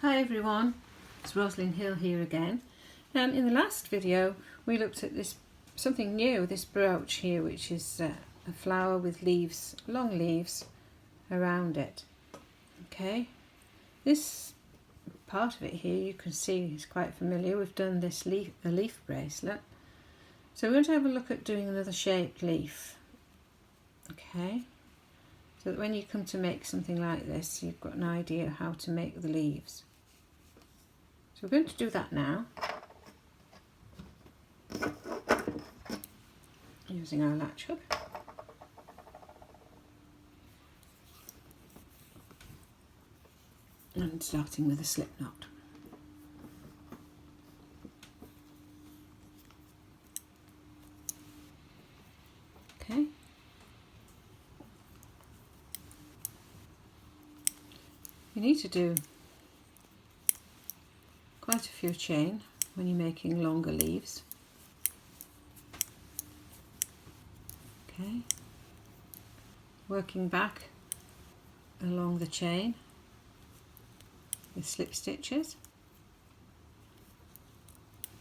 Hi everyone, it's Roslyn Hill here again. In the last video we looked at this something new, this brooch here, which is a flower with leaves, long leaves around it. Okay, this part of it here you can see is quite familiar. We've done this a leaf bracelet, so we're going to have a look at doing another shaped leaf. Okay, so that when you come to make something like this, you've got an idea how to make the leaves. So we're going to do that now, using our latch hook. And starting with a slip knot. Okay. You need to do quite a few chain when you're making longer leaves. Okay, working back along the chain with slip stitches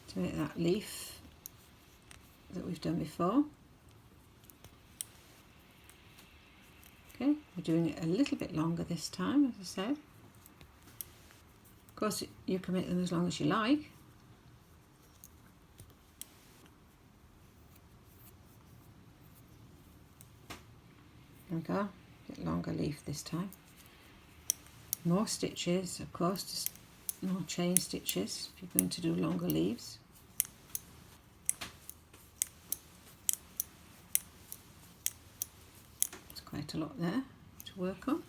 to make that leaf that we've done before. Okay, we're doing it a little bit longer this time, as I said. Of course, you can make them as long as you like. There we go, a bit longer leaf this time. More stitches, of course, just more chain stitches if you're going to do longer leaves. There's quite a lot there to work on.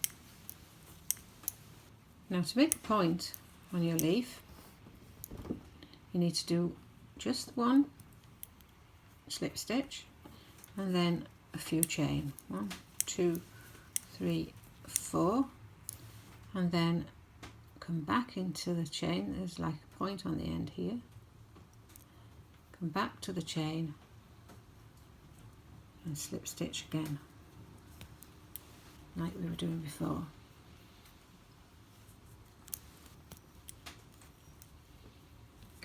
Now, to make a point on your leaf, you need to do just one slip stitch and then a few chain. 1, 2, 3, 4, and then come back into the chain. There's like a point on the end here. Come back to the chain and slip stitch again, like we were doing before.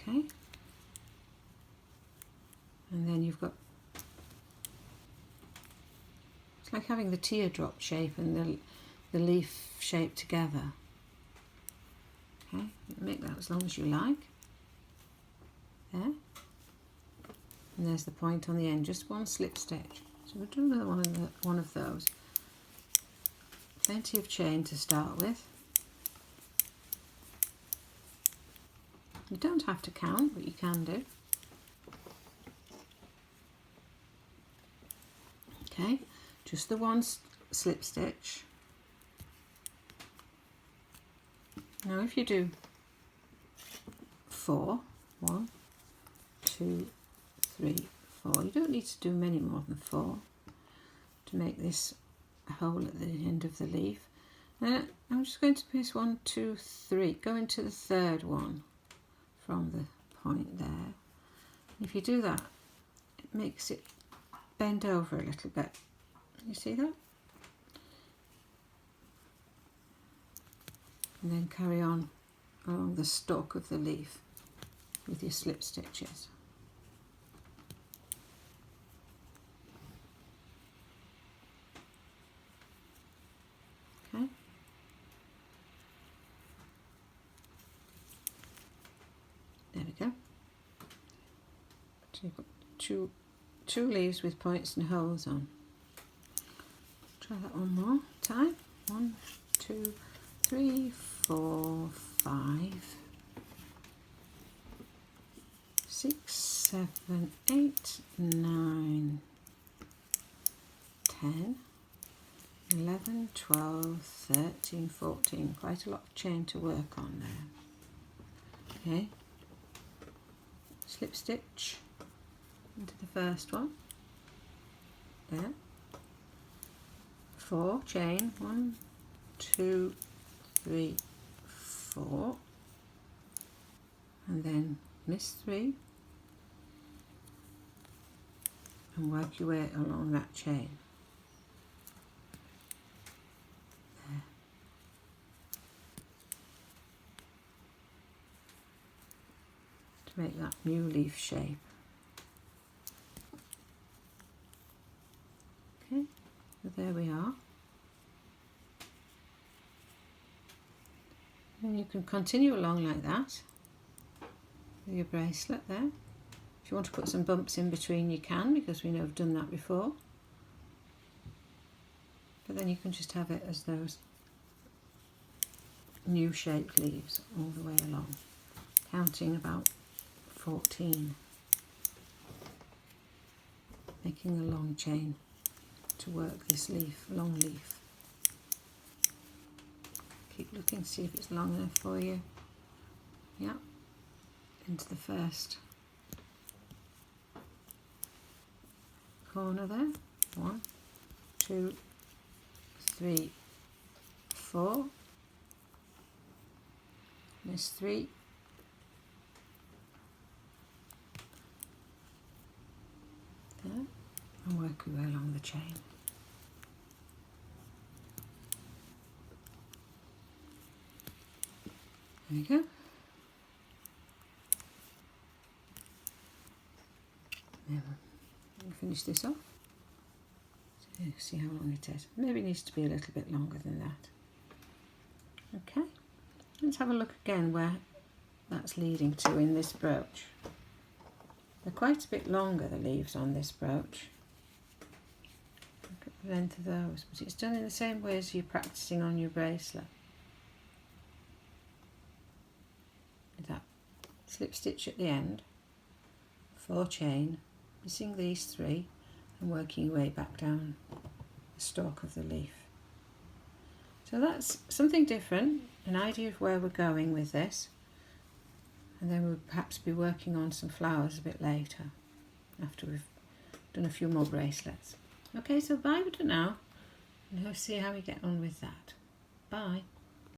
Okay, and then you've got, it's like having the teardrop shape and the leaf shape together. Okay, make that as long as you like. There, and there's the point on the end, just one slip stitch. So we'll do another one of those. Plenty of chain to start with. You don't have to count, but you can do. Okay, just the one slip stitch. Now if you do 4, 1, 2, 3, 4, you don't need to do many more than 4 to make this hole at the end of the leaf. I'm just going to place 1, 2, 3, go into the third one from the point there. If you do that, it makes it bend over a little bit. You see that? And then carry on along the stalk of the leaf with your slip stitches. Okay. There we go. So you've got two leaves with points and holes on. Try that one more time. 1, 2, 3, 4, 5, 6, 7, 8, 9, 10, 11, 12, 13, 14. Quite a lot of chain to work on there. Okay. Slip stitch into the first one. There. 4 chain. 1, 2, 3, 4, and then miss 3 and work your way along that chain. There. to make that new leaf shape. Okay, so there we are. And you can continue along like that with your bracelet there. If you want to put some bumps in between, you can, because we know I've done that before. But then you can just have it as those new shaped leaves all the way along, counting about 14, making a long chain to work this leaf, long leaf. Keep looking, see if it's long enough for you. Yeah, into the first corner there. 1, 2, 3, 4. Miss 3. There, and work your way along the chain. There you go. Then we'll finish this off. So see how long it is. Maybe it needs to be a little bit longer than that. Okay, let's have a look again where that's leading to in this brooch. They're quite a bit longer, the leaves on this brooch. Look at the length of those, but it's done in the same way as you're practicing on your bracelet. With that slip stitch at the end, 4 chain, missing these 3 and working your way back down the stalk of the leaf. So that's something different, an idea of where we're going with this, and then we'll perhaps be working on some flowers a bit later after we've done a few more bracelets. Okay, so bye for now, and we'll see how we get on with that. Bye.